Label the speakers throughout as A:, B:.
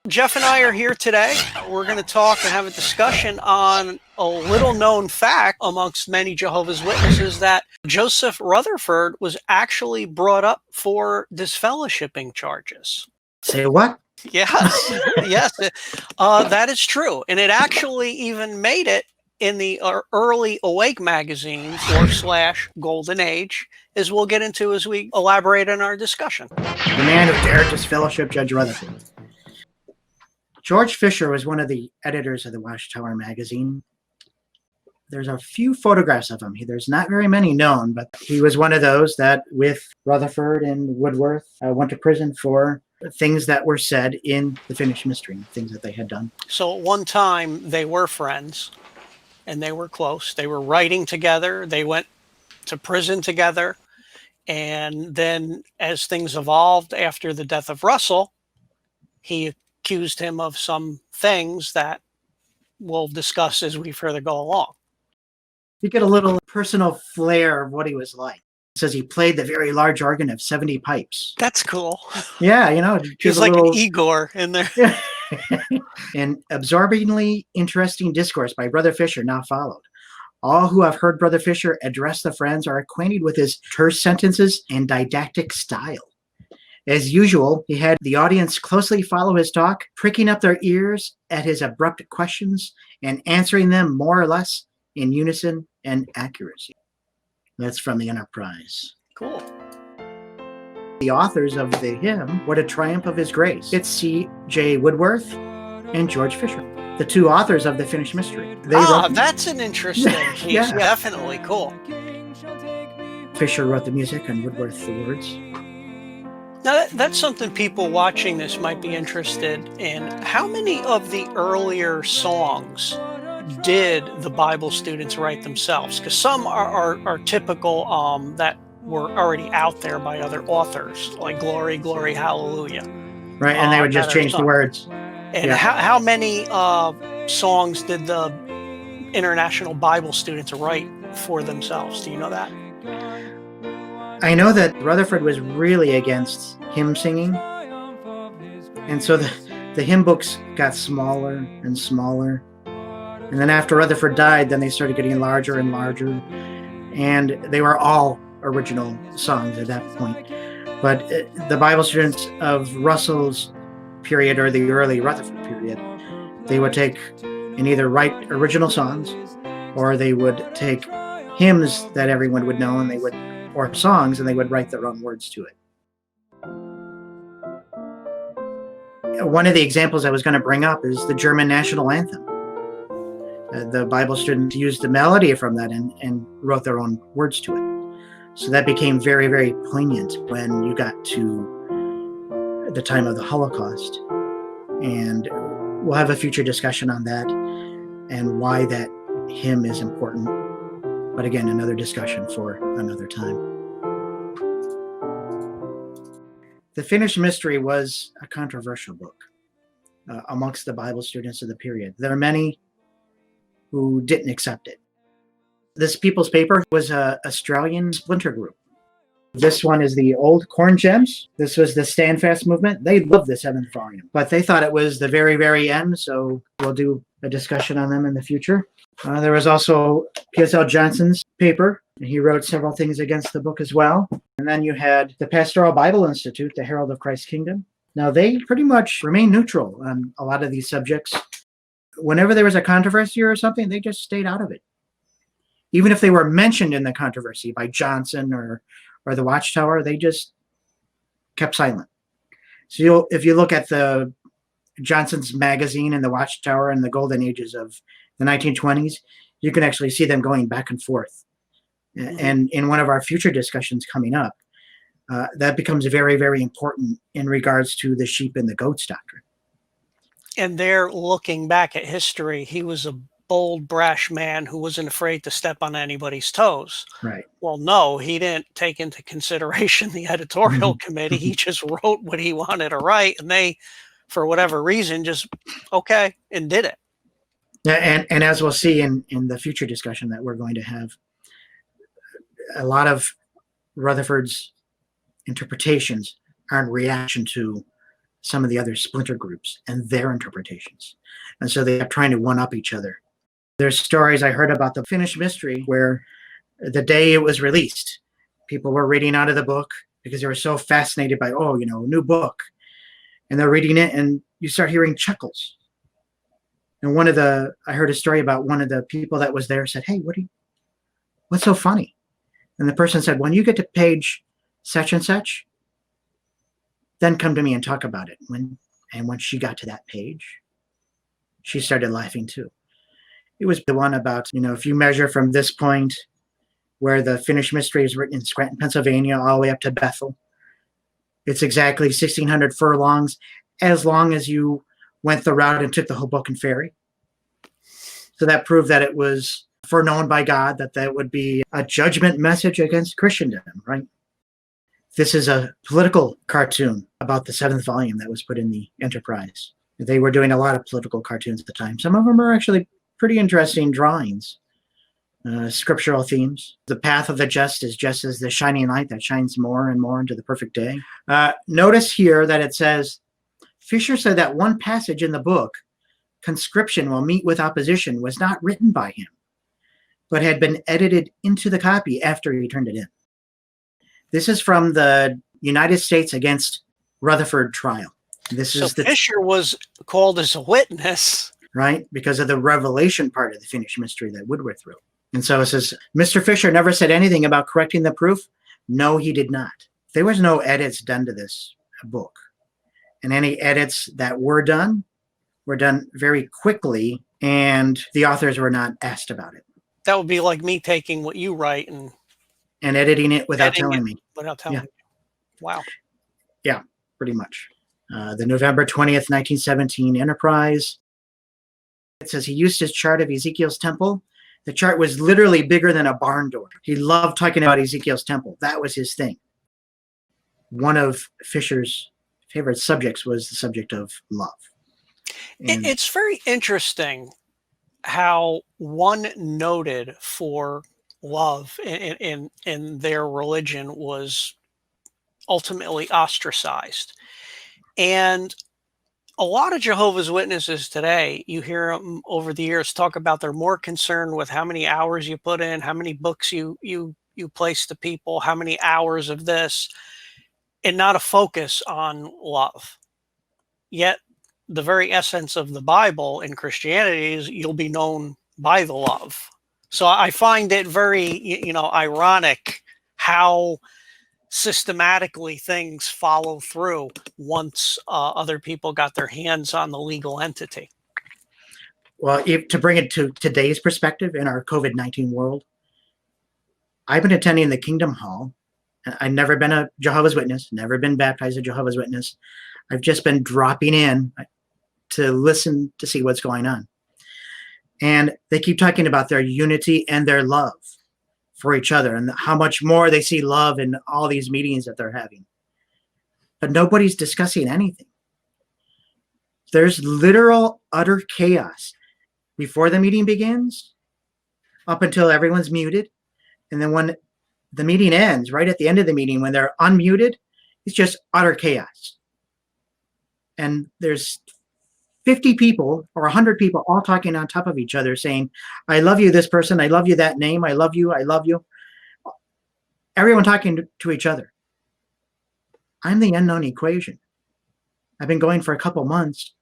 A: Jeff and I are here today. We're going to talk and have a discussion on a little known fact amongst many Jehovah's Witnesses that Joseph Rutherford was actually brought up for disfellowshipping charges.
B: Say what?
A: Yes, yes, that is true. And it actually even made it in the early Awake magazine / Golden Age, as we'll get into as we elaborate on our discussion.
B: The man who dared disfellowship Judge Rutherford. George Fisher was one of the editors of the Watchtower magazine. There's a few photographs of him. There's not very many known, but he was one of those that, with Rutherford and Woodworth, went to prison for things that were said in the finished mystery, things that they had done.
A: So at one time, they were friends, and they were close. They were writing together. They went to prison together. And then as things evolved after the death of Russell, he accused him of some things that we'll discuss as we further go along.
B: You get a little personal flair of what he was like. It says he played the very large organ of 70 pipes.
A: That's cool.
B: Yeah, you know.
A: He's like an Igor in there.
B: An absorbingly interesting discourse by Brother Fisher now followed. All who have heard Brother Fisher address the friends are acquainted with his terse sentences and didactic style. As usual, he had the audience closely follow his talk, pricking up their ears at his abrupt questions and answering them more or less in unison and accuracy. That's from the Enterprise.
A: Cool.
B: The authors of the hymn, What a Triumph of His Grace. It's C.J. Woodworth and George Fisher, the two authors of the finished mystery.
A: That's an interesting piece. Yeah. Definitely cool.
B: Fisher wrote the music and Woodworth the words.
A: Now, that's something people watching this might be interested in. How many of the earlier songs did the Bible students write themselves? Because some are typical that were already out there by other authors, like Glory, Glory, Hallelujah.
B: Right, and they would just change the words.
A: And how many songs did the International Bible students write for themselves? Do you know that?
B: I know that Rutherford was really against hymn singing, and so the hymn books got smaller and smaller. And then after Rutherford died, then they started getting larger and larger, and they were all original songs at that point. But the Bible students of Russell's period or the early Rutherford period, they would take and either write original songs, or they would take hymns that everyone would know, and they would, or songs, and they would write their own words to it. One of the examples I was going to bring up is the German national anthem. The Bible students used the melody from that and wrote their own words to it. So that became very, very poignant when you got to the time of the Holocaust. And we'll have a future discussion on that and why that hymn is important. But again, another discussion for another time. The Finished Mystery was a controversial book amongst the Bible students of the period. There are many who didn't accept it. This People's Paper was an Australian splinter group. This one is the Old Corn Gems. This was the Stand Fast movement. They loved the 7th volume, but they thought it was the very, very end, so we'll do a discussion on them in the future. There was also P.S.L. Johnson's paper. He wrote several things against the book as well. And then you had the Pastoral Bible Institute, the Herald of Christ's Kingdom. Now, they pretty much remained neutral on a lot of these subjects. Whenever there was a controversy or something, they just stayed out of it. Even if they were mentioned in the controversy by Johnson or the Watchtower, they just kept silent. So if you look at the Johnson's magazine and the Watchtower and the golden ages of the 1920s, you can actually see them going back and forth. Mm-hmm. And in one of our future discussions coming up, that becomes very, very important in regards to the sheep and the goats doctrine.
A: And they're looking back at history. He was a bold, brash man who wasn't afraid to step on anybody's toes.
B: Right.
A: Well, no, he didn't take into consideration the editorial committee. He just wrote what he wanted to write, and they, for whatever reason, just okay and did it.
B: Yeah, and as we'll see in the future discussion that we're going to have, a lot of Rutherford's interpretations are in reaction to some of the other splinter groups and their interpretations. And so they kept trying to one-up each other. There's stories I heard about the finished mystery where the day it was released, people were reading out of the book because they were so fascinated by, oh, new book. And they're reading it and you start hearing chuckles. And I heard a story about one of the people that was there said, hey, what's so funny? And the person said, when you get to page such and such, then come to me and talk about it. When she got to that page, she started laughing too. It was the one about, if you measure from this point where the finished mystery is written in Scranton, Pennsylvania, all the way up to Bethel, it's exactly 1,600 furlongs, as long as you went the route and took the Hoboken ferry. So that proved that it was foreknown by God that would be a judgment message against Christendom, right? This is a political cartoon about the 7th volume that was put in the Enterprise. They were doing a lot of political cartoons at the time. Some of them are actually pretty interesting drawings, scriptural themes. The path of the just is just as the shining light that shines more and more into the perfect day. Notice here that it says, Fisher said that one passage in the book, conscription will meet with opposition, was not written by him, but had been edited into the copy after he turned it in. This is from the United States against Rutherford trial.
A: Fisher was called as a witness.
B: Right, because of the revelation part of the finished mystery that Woodworth wrote. And so it says, Mr. Fisher never said anything about correcting the proof. No, he did not. There was no edits done to this book. And any edits that were done very quickly, and the authors were not asked about it.
A: That would be like me taking what you write and
B: editing it without telling me.
A: Without telling me. Wow.
B: Yeah, pretty much. The November 20th, 1917 Enterprise. It says he used his chart of Ezekiel's temple. The chart was literally bigger than a barn door. He loved talking about Ezekiel's temple. That was his thing. One of Fisher's favorite subjects was the subject of love. And
A: it's very interesting how one noted for love in their religion was ultimately ostracized. And a lot of Jehovah's Witnesses today, you hear them over the years talk about they're more concerned with how many hours you put in, how many books you place to people, how many hours of this, and not a focus on love. Yet the very essence of the Bible in Christianity is you'll be known by the love. So I find it very, ironic how systematically things follow through once other people got their hands on the legal entity.
B: Well, to bring it to today's perspective in our COVID-19 world, I've been attending the Kingdom Hall. I've never been a Jehovah's Witness, never been baptized a Jehovah's Witness. I've just been dropping in to listen to see what's going on. And they keep talking about their unity and their love for each other and how much more they see love in all these meetings that they're having. But nobody's discussing anything. There's literal utter chaos before the meeting begins, up until everyone's muted. And then when the meeting ends, right at the end of the meeting, when they're unmuted, it's just utter chaos. And there's 50 people or 100 people all talking on top of each other saying, I love you, this person. I love you, that name. I love you. I love you. Everyone talking to each other. I'm the unknown equation. I've been going for a couple months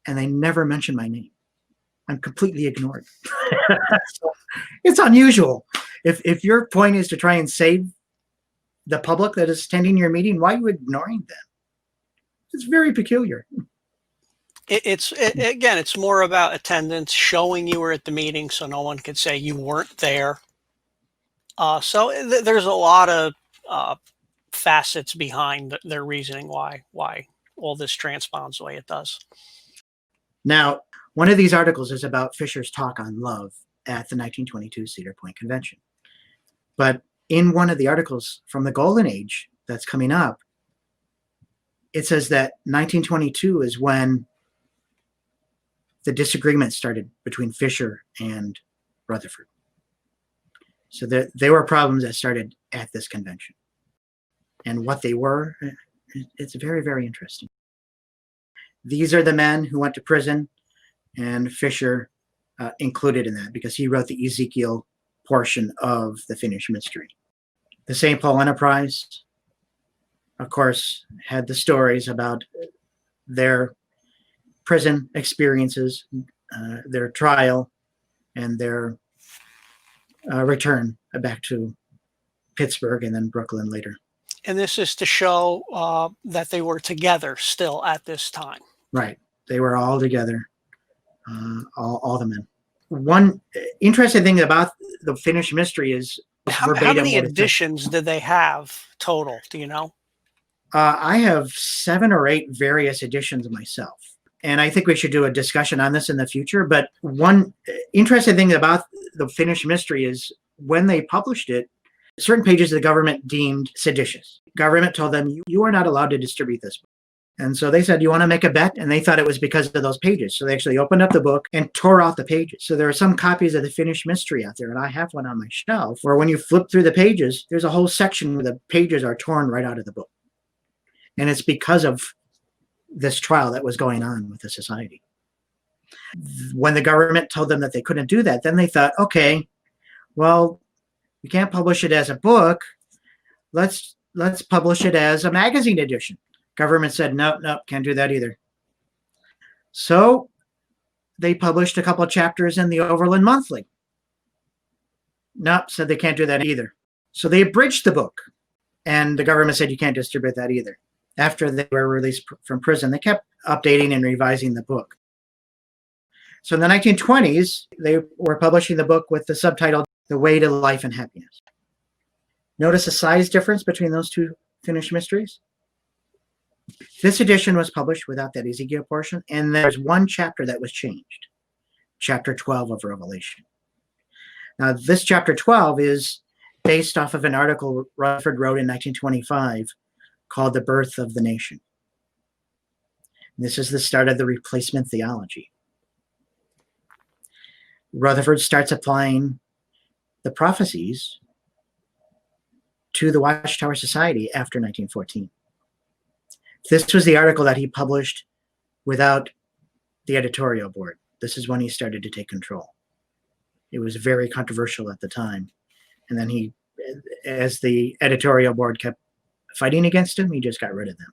B: and they never mention my name. I'm completely ignored. So it's unusual. If your point is to try and save the public that is attending your meeting, why are you ignoring them? It's very peculiar.
A: It's more about attendance, showing you were at the meeting so no one could say you weren't there. There's a lot of facets behind their reasoning why all this transponds the way it does.
B: Now, one of these articles is about Fisher's talk on love at the 1922 Cedar Point Convention. But in one of the articles from the Golden Age that's coming up, it says that 1922 is when the disagreement started between Fisher and Rutherford. So there were problems that started at this convention. And what they were, It's very, very interesting. These are the men who went to prison, and Fisher included in that because he wrote the Ezekiel portion of the finished mystery. The St. Paul Enterprise, of course, had the stories about their prison experiences, their trial, and their return back to Pittsburgh and then Brooklyn later.
A: And this is to show that they were together still at this time.
B: Right. They were all together, all the men. One interesting thing about the finished mystery is
A: how many editions did they have total? Do you know?
B: I have 7 or 8 various editions myself. And I think we should do a discussion on this in the future. But one interesting thing about the finished mystery is when they published it, certain pages the government deemed seditious. Government told them, you are not allowed to distribute this book. And so they said, you want to make a bet? And they thought it was because of those pages. So they actually opened up the book and tore out the pages. So there are some copies of the finished mystery out there. And I have one on my shelf where when you flip through the pages, there's a whole section where the pages are torn right out of the book. And it's because of this trial that was going on with the society. When the government told them that they couldn't do that, then they thought, okay, well, you can't publish it as a book. Let's publish it as a magazine edition. Government said, no, can't do that either. So they published a couple of chapters in the Overland Monthly. Nope, said they can't do that either. So they abridged the book. And the government said, you can't distribute that either. After they were released from prison, they kept updating and revising the book. So in the 1920s, they were publishing the book with the subtitle, The Way to Life and Happiness. Notice the size difference between those two finished mysteries? This edition was published without that Ezekiel portion, and there's one chapter that was changed, chapter 12 of Revelation. Now, this chapter 12 is based off of an article Rutherford wrote in 1925 called The Birth of the Nation. This is the start of the replacement theology. Rutherford starts applying the prophecies to the Watchtower Society after 1914. This was the article that he published without the editorial board. This is when he started to take control. It was very controversial at the time. And then he, as the editorial board kept fighting against him, he just got rid of them.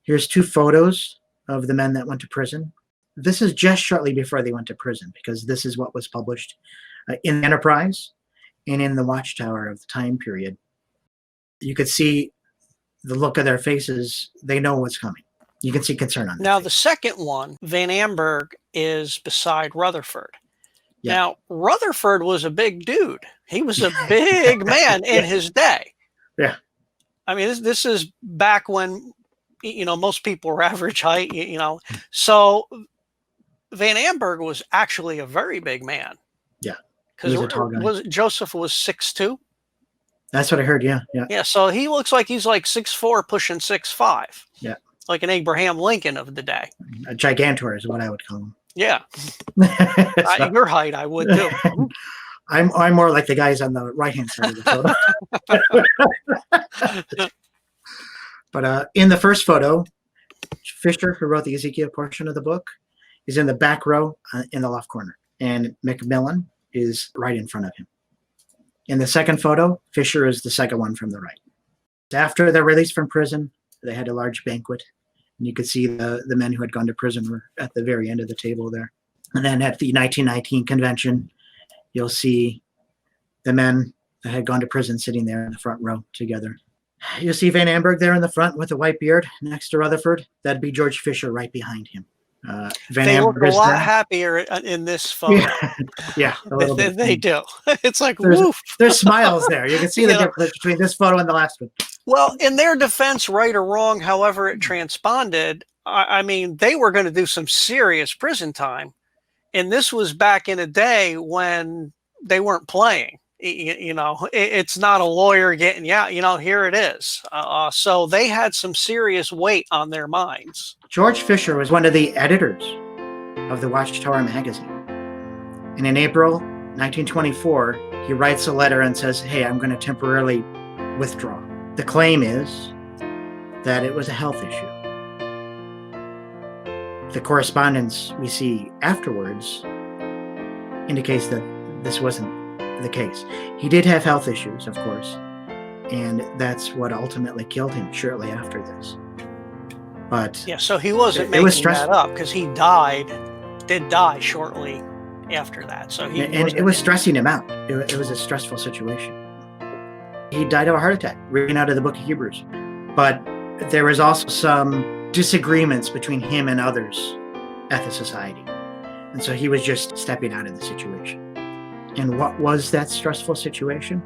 B: Here's 2 photos of the men that went to prison. This is just shortly before they went to prison, because this is what was published in the Enterprise and in the Watchtower of the time period. You could see the look of their faces. They know what's coming. You can see concern on them.
A: Now, the second one, Van Amberg, is beside Rutherford.
B: Yeah.
A: Now, Rutherford was a big dude. He was a big man in his day.
B: Yeah.
A: I mean, this is back when, most people were average height, So Van Amberg was actually a very big man.
B: Yeah.
A: Because Joseph was 6'2"?
B: That's what I heard, yeah.
A: Yeah, so he looks like he's like 6'4", pushing 6'5".
B: Yeah. Like
A: an Abraham Lincoln of the day.
B: A gigantor is what I would call him.
A: Yeah. Your height, I would too.
B: I'm more like the guys on the right-hand side of the photo. But in the first photo, Fisher, who wrote the Ezekiel portion of the book, is in the back row in the left corner. And Macmillan is right in front of him. In the second photo, Fisher is the second one from the right. After their release from prison, they had a large banquet. And you could see the men who had gone to prison were at the very end of the table there. And then at the 1919 convention, you'll see the men that had gone to prison sitting there in the front row together. You'll see Van Amberg there in the front with a white beard next to Rutherford. That'd be George Fisher right behind him.
A: They look a lot happier in this photo.
B: Yeah,
A: they do. It's like,
B: there's smiles there. You can see the difference between this photo and the last one.
A: Well, in their defense, right or wrong, however it transponded, I mean, they were going to do some serious prison time. And this was back in a day when they weren't playing. It's not a lawyer getting you out, here it is. So they had some serious weight on their minds.
B: George Fisher was one of the editors of the Watchtower magazine. And in April 1924, he writes a letter and says, hey, I'm going to temporarily withdraw. The claim is that it was a health issue. The correspondence we see afterwards indicates that this wasn't the case. He did have health issues, of course, and that's what ultimately killed him shortly after this. But
A: Yeah, so he wasn't
B: it was
A: making that
B: stressful.
A: up, because he did die shortly after that. So he
B: And it
A: wasn't-
B: was stressing him out. It was a stressful situation. He died of a heart attack, reading out of the book of Hebrews. But there was also some disagreements between him and others at the society. And so he was just stepping out of the situation. And what was that stressful situation?